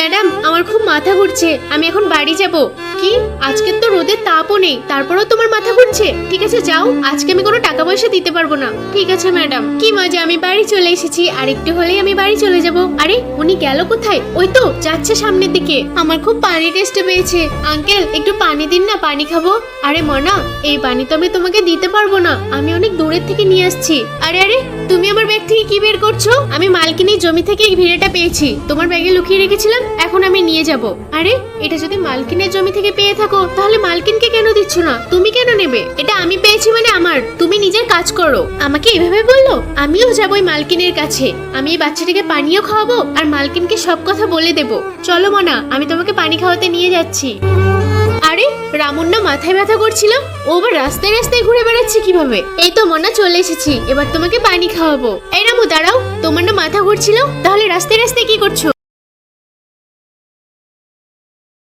Madam আমার খুব মাথা ঘুরছে, আমি এখন বাড়ি যাব। কি আজকে তো রোদের তাপও নেই, তারপরেও তোমার মাথা ঘুরছে? ঠিক আছে যাও, আজকে আমি কোনো টাকা পয়সা দিতে পারবো না। ঠিক আছে ম্যাডাম। কি মজা, আমি বাড়ি চলে এসেছি, আর একটু হলেই আমি বাড়ি চলে যাব। আরে উনি গেল কোথায়? ওই তো যাচ্ছে সামনের দিকে। আমার খুব পানি টেস্টে পেয়েছে, আঙ্কেল একটু পানি দিন না, পানি খাবো। আরে মনা, এই পানি তো আমি তোমাকে দিতে পারবো না, আমি অনেক দূরের থেকে নিয়ে আসছি। আরে আরে তুমি আমার ব্যাগ থেকে কি বের করছো? আমি মালকিনীর জমি থেকে এই ভিড়েটা পেয়েছি, তোমার ব্যাগে লুকিয়ে রেখেছিলাম, এখন আমি নিয়ে যাব। আরে এটা যদি মালকিনের জমি থেকে পেয়ে থাকো তাহলে মালকিনকে কেন দিচ্ছ না? তুমি কেন নেবে? এটা আমি পেয়েছি মানে আমার, তুমি নিজের কাজ করো। আমাকে এভাবে বললো? আমিও যাবো ওই মালকিনের কাছে, আমি এই বাচ্চাটাকে পানিও খাওয়াবো আর মালকিনকে সব কথা বলে দেবো। চলো মনা, আমি তোমাকে পানি খাওয়াতে নিয়ে যাচ্ছি। আরে রামুর না মাথায় ব্যথা করছিল, ও আবার রাস্তায় রাস্তায় ঘুরে বেড়াচ্ছে কিভাবে? এই তো মনা চলে এসেছি, এবার তোমাকে পানি খাওয়াবো। এই রামু দাঁড়াও, তোমার না মাথা ঘুরছিল, তাহলে রাস্তায় রাস্তায় কি করছো?